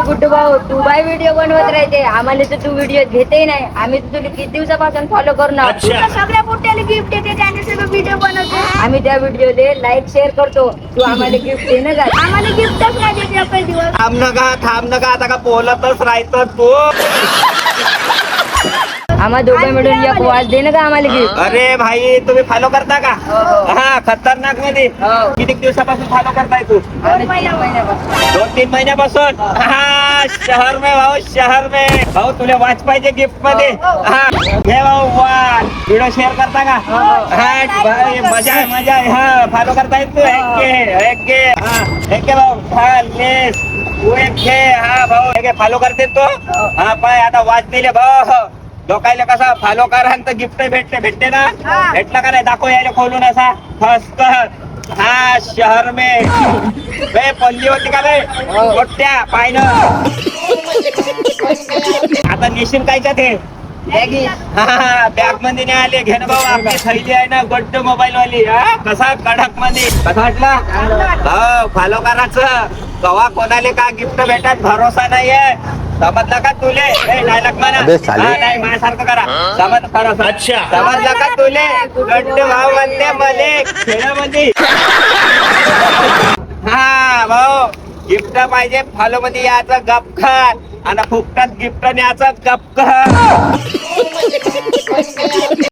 गुड्डू भाऊ तू bye video बनवत राहते आम्हाला तर तू व्हिडिओ घेते नाही. आम्ही तर तुला किती दिवसापासून फॉलो करणार. सगळ्या मोठ्याला गिफ्ट देते त्याने सगळं व्हिडिओ बनवते. आम्ही त्या व्हिडिओ लाईक शेअर करतो. तू आम्हाला गिफ्ट दे ना का. आम्हाला गिफ्टच नाही देते आपले दिवस. थांब नका आता का बोलतच राहायचं तू. आम्हा दोघं मिळून एक वॉच दे ना का आम्हाला गिफ्ट. अरे भाई तुम्ही फॉलो करता का. हो. हा खतरनाक मध्ये हो. किती दिवसापासून फॉलो करताय तू. 2-3 महिन्यापासून. हा शहर में भाऊ शहर में भाऊ तुला वॉच पाहिजे गिफ्ट मध्ये. हा घे भाऊ वॉच. व्हिडिओ शेअर करता का. हा भाई मजा आहे हा फॉलो करताय तू. एक घे भाऊ. हा लेस तू एक घे. हा भाऊ फॉलो करते तो. हा पाय आता वॉच दिले भाऊ. लोकायला कसा फॉलो करा तर गिफ्ट भेटते ना. भेटला का नाही दाखव यायला खोलून असा फस्त. हा शहर में पल्ली होती का रे मोठ्या पायन. आता निश्चित कायच्या ते बॅग मध्ये नाही आले. घेणं भाऊ आपली थैली आहे ना गोड्ड मोबाईल वाली. कसा कडक मध्ये कसा वाटला. हो फॉलो करायचं. कवा कोणाले का गिफ्ट भेटत भरोसा नाहीये. समजला का तुले. डायलॉग म्हणा नाही माझ्यासारखं करा. समजला का तुले. गड्ड भाऊ म्हणते मले खेळामध्ये. हा भाऊ गिफ्ट पाहिजे फॉलो मध्ये याचं गप खान आणि फुकटात गिफ्ट न्याचं गप खान.